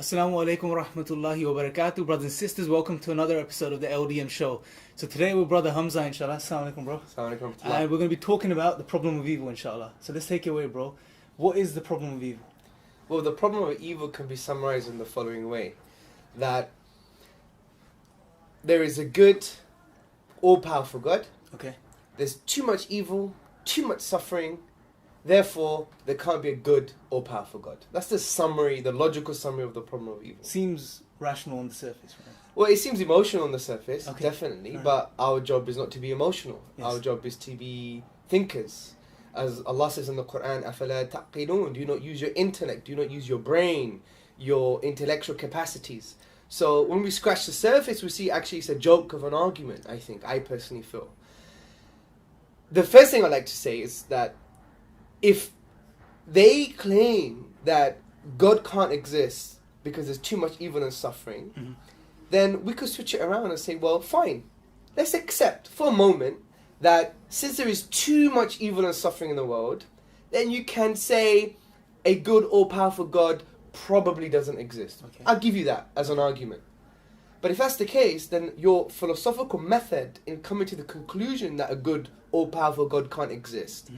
Assalamu alaikum wa rahmatullahi wa barakatuh. Brothers and sisters, welcome to another episode of the LDM show. So today we're Brother Hamza, inshallah. Assalamu alaikum, bro. Assalamu alaikum. And we're going to be talking about the problem of evil, inshallah. So let's take it away, bro. What is the problem of evil? Well, the problem of evil can be summarized in the following way. That there is a good, all-powerful God. Okay. There's too much evil, too much suffering. Therefore, there can't be a good, all-powerful God. That's the summary, the logical summary of the problem of evil. Seems rational on the surface, right? Well, it seems emotional on the surface, Okay. definitely. Right. But our job is not to be emotional. Yes. Our job is to be thinkers. As Allah says in the Quran, أَفَلَا تَعْقِلُونَ. Do you not use your intellect? Do you not use your brain, your intellectual capacities? So when we scratch the surface, we see actually it's a joke of an argument, I personally feel. The first thing I'd like to say is that if they claim that God can't exist because there's too much evil and suffering, then we could switch it around and say, well, fine. Let's accept for a moment that since there is too much evil and suffering in the world, then you can say a good, all-powerful God probably doesn't exist. Okay. I'll give you that as an argument. But if that's the case, then your philosophical method in coming to the conclusion that a good, all-powerful God can't exist,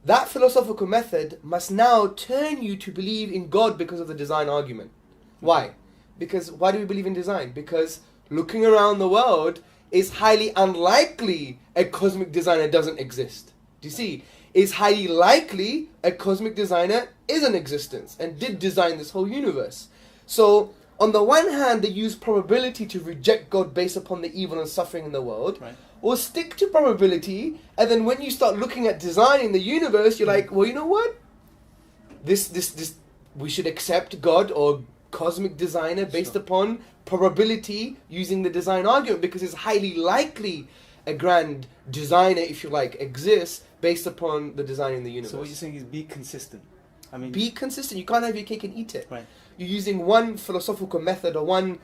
that philosophical method must now turn you to believe in God because of the design argument. Why? Because why do we believe in design? Because looking around the world, it's highly unlikely a cosmic designer doesn't exist. Do you see? It's highly likely a cosmic designer is in existence and did design this whole universe. So, on the one hand, they use probability to reject God based upon the evil and suffering in the world. Right. Or stick to probability, and then when you start looking at designing the universe, you're like, well, you know what? This we should accept God or cosmic designer based upon probability using the design argument because it's highly likely a grand designer, if you like, exists based upon the design in the universe. So what you're saying is be consistent. I mean, Be consistent. You can't have your cake and eat it. right. You're using one philosophical method or one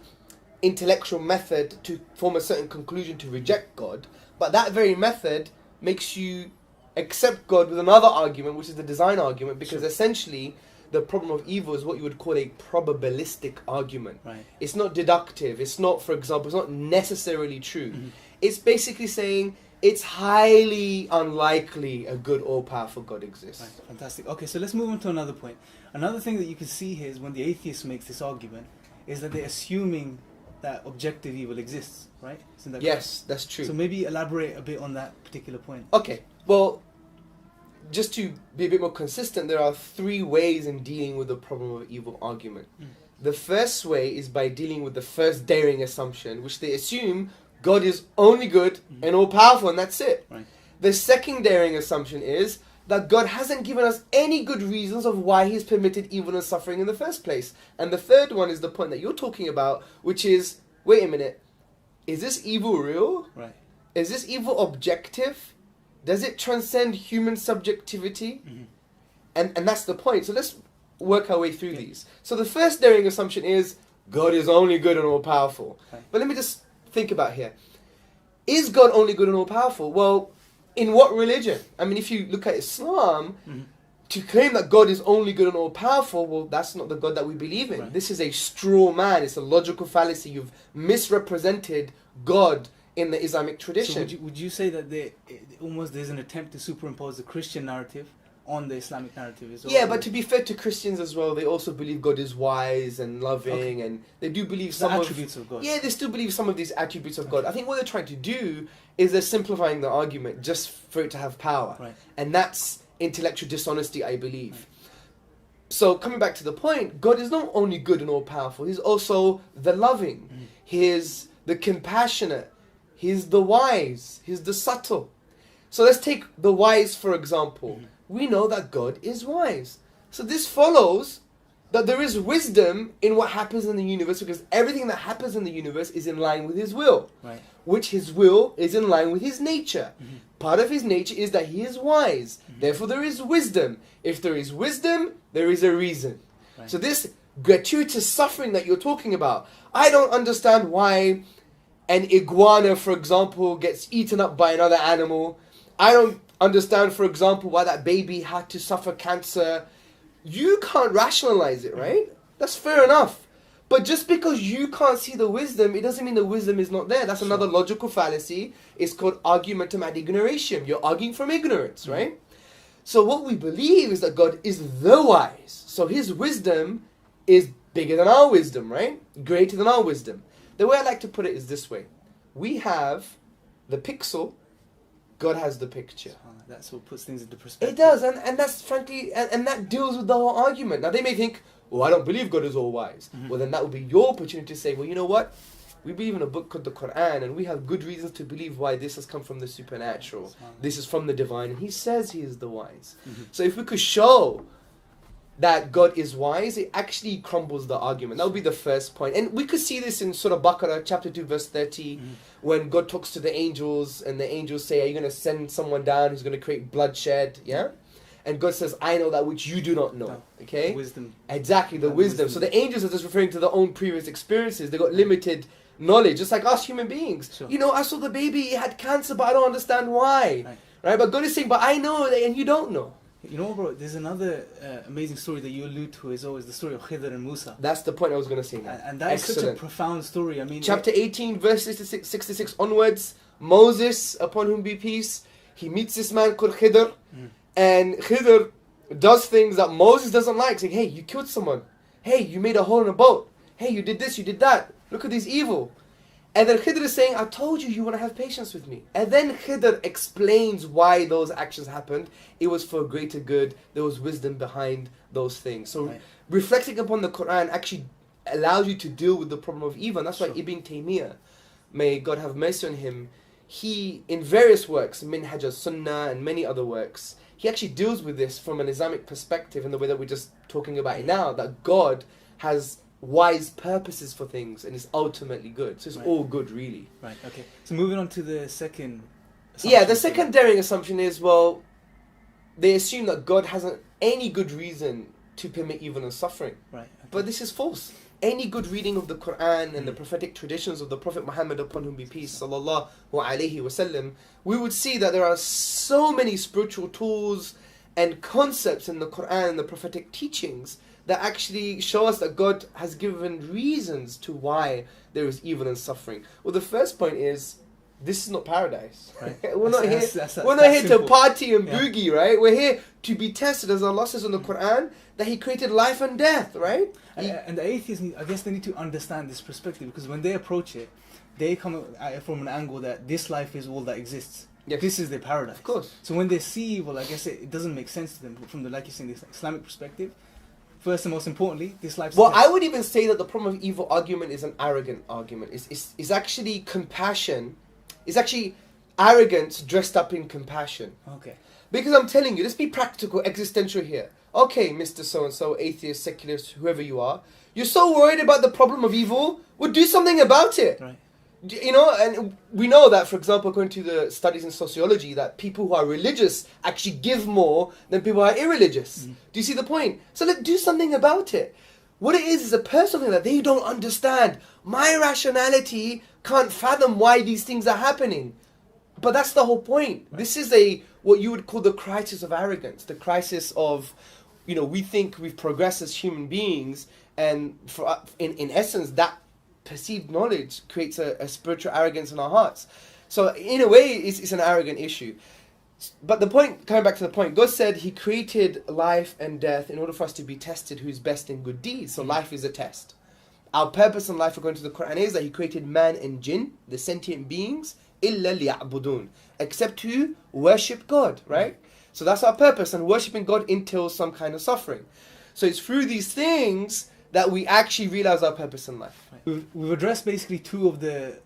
intellectual method to form a certain conclusion to reject God, but that very method makes you accept God with another argument, which is the design argument, because essentially the problem of evil is what you would call a probabilistic argument. Right. It's not deductive. It's not, for example, it's not necessarily true. It's basically saying it's highly unlikely a good all-powerful God exists. Right, fantastic. Okay, so let's move on to another point. Another thing that you can see here is when the atheist makes this argument, is that they're assuming that objective evil exists, right? Isn't that Yes, that's true. correct? So maybe elaborate a bit on that particular point. Okay, well, just to be a bit more consistent, there are three ways in dealing with the problem of evil argument. The first way is by dealing with the first daring assumption, which they assume God is only good and all-powerful, and that's it. Right. The second daring assumption is that God hasn't given us any good reasons of why He's permitted evil and suffering in the first place. And the third one is the point that you're talking about, which is, wait a minute, is this evil real? Right. Is this evil objective? Does it transcend human subjectivity? And that's the point. So let's work our way through these. So the first daring assumption is God is only good and all-powerful. Right. But let me just think about here. Is God only good and all-powerful? Well, in what religion? I mean, if you look at Islam, to claim that God is only good and all-powerful, well, that's not the God that we believe in. Right. This is a straw man. It's a logical fallacy. You've misrepresented God in the Islamic tradition. So would you say that there's an attempt to superimpose the Christian narrative on the Islamic narrative as well? Yeah, but to be fair to Christians as well, they also believe God is wise and loving, and they do believe some attributes of God. Yeah, they still believe some of these attributes of God. I think what they're trying to do is they're simplifying the argument just for it to have power. Right. And that's intellectual dishonesty, I believe. So coming back to the point, God is not only good and all-powerful, He's also the loving. He's the compassionate. He's the wise. He's the subtle. So let's take the wise, for example. We know that God is wise. So this follows that there is wisdom in what happens in the universe, because everything that happens in the universe is in line with His will. Right. Which His will is in line with His nature. Part of His nature is that He is wise. Therefore there is wisdom. If there is wisdom, there is a reason. Right. So this gratuitous suffering that you're talking about, I don't understand why an iguana, for example, gets eaten up by another animal. I don't understand, for example, why that baby had to suffer cancer. You can't rationalize it, right? That's fair enough. But just because you can't see the wisdom, it doesn't mean the wisdom is not there. That's Sure. another logical fallacy. It's called argumentum ad ignoratium. You're arguing from ignorance, right? So what we believe is that God is the wise. So his wisdom is bigger than our wisdom, right? Greater than our wisdom. The way I like to put it is this way. We have the pixel, God has the picture. That's what puts things into perspective. It does, and that's frankly, and that deals with the whole argument. Now they may think, oh, I don't believe God is all wise. Well, then that would be your opportunity to say, well, you know what? We believe in a book called the Quran, and we have good reasons to believe why this has come from the supernatural. This is from the divine, and he says he is the wise. So if we could show that God is wise, it actually crumbles the argument. That would be the first point. And we could see this in Surah Baqarah, chapter 2, verse 30, when God talks to the angels, and the angels say, are you going to send someone down who's going to create bloodshed? Yeah? And God says, I know that which you do not know. No. Okay? Wisdom. Exactly, the wisdom. So the angels are just referring to their own previous experiences. They got limited knowledge, just like us human beings. Sure. You know, I saw the baby, it had cancer, but I don't understand why. Right? But God is saying, but I know, and you don't know. You know, bro, there's another amazing story that you allude to, is always the story of Khidr and Musa. That's the point I was going to say now. And that is such a profound story. I mean, Chapter 18, verse 66 onwards, Moses, upon whom be peace, he meets this man called Khidr, and Khidr does things that Moses doesn't like, saying, hey, you killed someone. Hey, you made a hole in a boat. Hey, you did this, you did that. Look at this evil. And then Khidr is saying, I told you, you want to have patience with me. And then Khidr explains why those actions happened. It was for greater good. There was wisdom behind those things. So reflecting upon the Quran actually allows you to deal with the problem of evil. And that's why Ibn Taymiyyah, may God have mercy on him, he, in various works, Minhaj al-Sunnah and many other works, he actually deals with this from an Islamic perspective in the way that we're just talking about it now, that God has wise purposes for things and is ultimately good. So it's all good, really. Right, okay. So moving on to the second assumption. Yeah, the second daring assumption is, well, they assume that God hasn't any good reason to permit evil and suffering. Right. Okay. But this is false. Any good reading of the Quran and the prophetic traditions of the Prophet Muhammad, upon whom be peace, sallallahu alayhi wasallam, we would see that there are so many spiritual tools and concepts in the Quran and the prophetic teachings that actually show us that God has given reasons to why there is evil and suffering. Well, the first point is, this is not paradise. Right. We're not here to simple. party and boogie, right? We're here to be tested, as Allah says in the Quran, that He created life and death, right? And the atheists, I guess they need to understand this perspective, because when they approach it, they come at it from an angle that this life is all that exists. Yes. This is their paradise. Of course. So when they see evil, I guess it doesn't make sense to them from the, like you're saying, this Islamic perspective. First and most importantly, this life's Well, test. I would even say that the problem of evil argument is an arrogant argument. It's actually compassion. It's actually arrogance dressed up in compassion. Okay. Because I'm telling you, let's be practical, existential here. Okay, Mr. So-and-so, atheist, secularist, whoever you are, you're so worried about the problem of evil, well, do something about it. Right. You know, and we know that, for example, according to the studies in sociology, that people who are religious actually give more than people who are irreligious. Do you see the point? So let's do something about it. What it is a personal thing that they don't understand. My rationality can't fathom why these things are happening. But that's the whole point. Right. This is what you would call the crisis of arrogance, the crisis of, you know, we think we've progressed as human beings, and in essence, that perceived knowledge creates a spiritual arrogance in our hearts. So in a way, it's an arrogant issue. But the point, coming back to the point, God said He created life and death in order for us to be tested who's best in good deeds. So life is a test. Our purpose in life, according to the Quran, is that He created man and jinn, the sentient beings, إِلَّا لِيَعْبُدُونَ, except to worship God, right? So that's our purpose, and worshipping God entails some kind of suffering. So it's through these things that we actually realize our purpose in life. Right. We've addressed basically two of the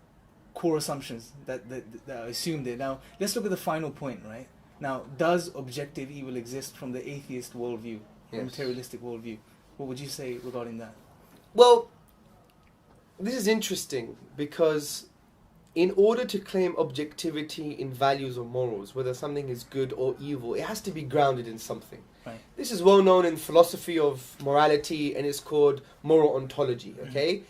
core assumptions that are assumed there. Now, let's look at the final point, right? Now, does objective evil exist from the atheist worldview, Yes. materialistic worldview? What would you say regarding that? Well, this is interesting because in order to claim objectivity in values or morals, whether something is good or evil, it has to be grounded in something. Right. This is well known in philosophy of morality, and it's called moral ontology, okay?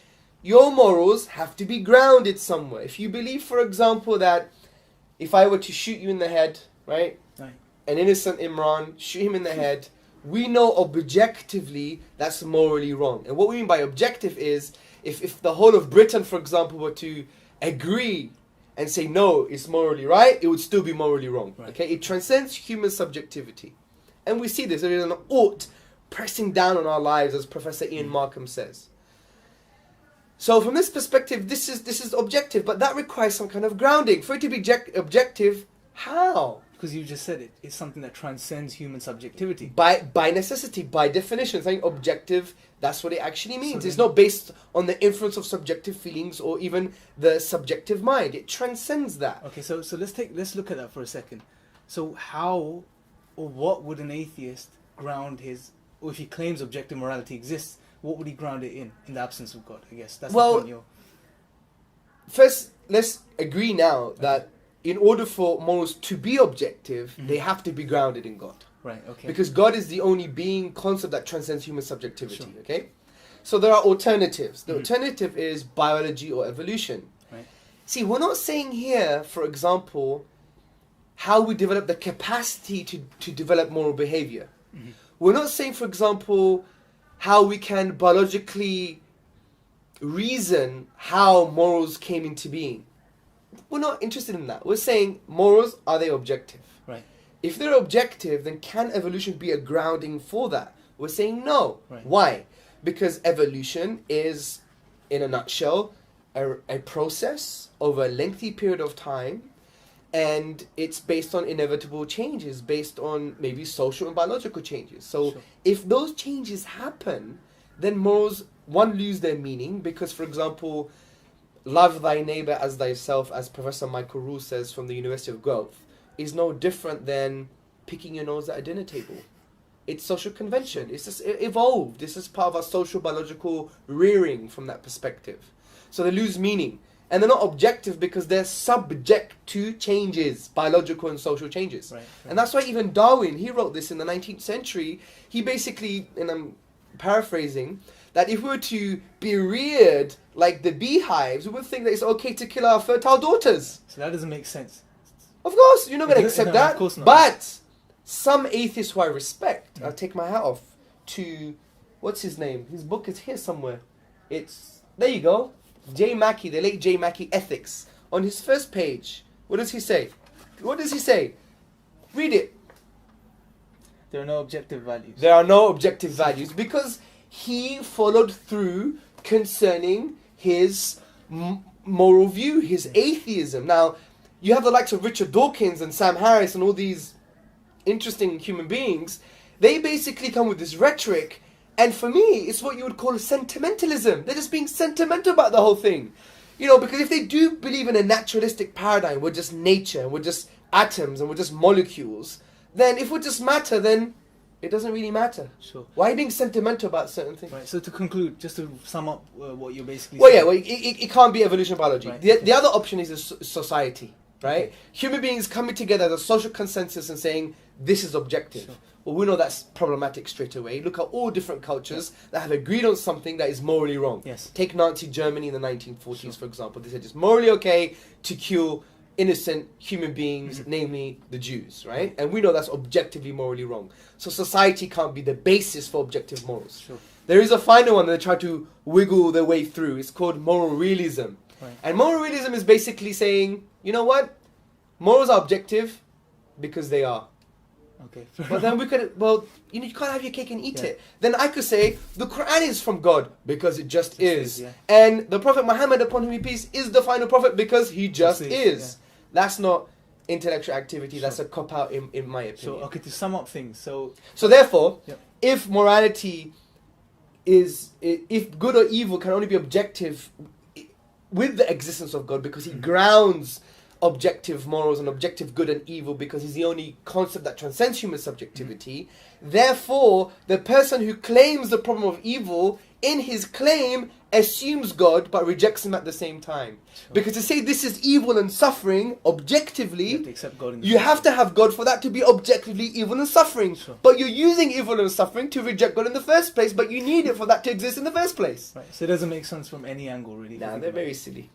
Your morals have to be grounded somewhere. If you believe, for example, that if I were to shoot you in the head, right? Right. An innocent Imran, shoot him in the head, we know objectively that's morally wrong. And what we mean by objective is if the whole of Britain, for example, were to agree and say no, it's morally right, it would still be morally wrong. Right. Okay, it transcends human subjectivity, and we see this. There is an ought pressing down on our lives, as Professor Ian Markham says. So from this perspective, this is objective, but that requires some kind of grounding. For it to be objective, how? Because you just said it. It's something that transcends human subjectivity. By necessity, by definition, saying objective, that's what it actually means. So It's not based on the influence of subjective feelings or even the subjective mind. It transcends that. Okay, so let's look at that for a second. So how or what would an atheist ground his, or if he claims objective morality exists, what would he ground it in the absence of God? I guess that's the point you're... First, let's agree now that in order for morals to be objective, they have to be grounded in God. Right, okay. Because God is the only being concept that transcends human subjectivity. Sure. Okay? So there are alternatives. The alternative is biology or evolution. Right. See, we're not saying here, for example, how we develop the capacity to develop moral behavior. We're not saying, for example, how we can biologically reason how morals came into being. We're not interested in that. We're saying morals, are they objective? Right. If they're objective, then can evolution be a grounding for that? We're saying no. Right. Why? Because evolution is, in a nutshell, a process over a lengthy period of time, and it's based on inevitable changes, based on maybe social and biological changes. So Sure. if those changes happen, then morals, one, lose their meaning, because, for example, love thy neighbor as thyself, as Professor Michael Rule says from the University of Guelph, is no different than picking your nose at a dinner table. It's social convention. It's just evolved. This is part of our social biological rearing from that perspective. So they lose meaning. And they're not objective because they're subject to changes, biological and social changes. Right. And that's why even Darwin, he wrote this in the 19th century. He basically, and I'm paraphrasing, that if we were to be reared like the beehives, we would think that it's okay to kill our fertile daughters. So that doesn't make sense. Of course, you're not going to accept No, that. of course not. But some atheists who I respect, I'll take my hat off to, what's his name? His book is here somewhere. It's, there you go. J. Mackey, the late J. Mackey, Ethics. On his first page, what does he say? What does he say? Read it. There are no objective values. There are no objective values because he followed through concerning his moral view, his atheism. Now, you have the likes of Richard Dawkins and Sam Harris and all these interesting human beings. They basically come with this rhetoric, and for me, it's what you would call sentimentalism. They're just being sentimental about the whole thing. You know, because if they do believe in a naturalistic paradigm, we're just nature, we're just atoms, and we're just molecules, then if we're just matter, then it doesn't really matter. Sure. Why are you being sentimental about certain things? Right. So to conclude, just to sum up what you're basically Well, saying. yeah, well, it can't be evolution biology. Right. The other option is a society, right? Okay. Human beings coming together as a social consensus and saying, this is objective. Sure. Well, we know that's problematic straight away. Look at all different cultures that have agreed on something that is morally wrong. Yes. Take Nazi Germany in the 1940s, Sure. for example. They said it's morally okay to kill innocent human beings, namely the Jews, right? And we know that's objectively morally wrong. So society can't be the basis for objective morals. Sure. There is a final one that they try to wiggle their way through. It's called moral realism. Right. And moral realism is basically saying, you know what? Morals are objective because they are. Okay. But then we could, well, you know, you can't have your cake and eat Yeah. it. Then I could say the Quran is from God because it just is. yeah. And the Prophet Muhammad, upon whom he peace, is the final prophet because he just is. is, That's not intellectual activity. Sure. That's a cop-out in my opinion. So okay, to sum up things. So So therefore, Yep. if morality is, if good or evil can only be objective with the existence of God, because he grounds objective morals and objective good and evil because he's the only concept that transcends human subjectivity, therefore the person who claims the problem of evil in his claim assumes God but rejects him at the same time. Sure. Because to say this is evil and suffering objectively, you have to accept God in the you first have to place. have God for that to be objectively evil and suffering. Sure. But you're using evil and suffering to reject God in the first place, but you need it for that to exist in the first place. Right. So it doesn't make sense from any angle, really. if you Nah, think they're about very it. silly.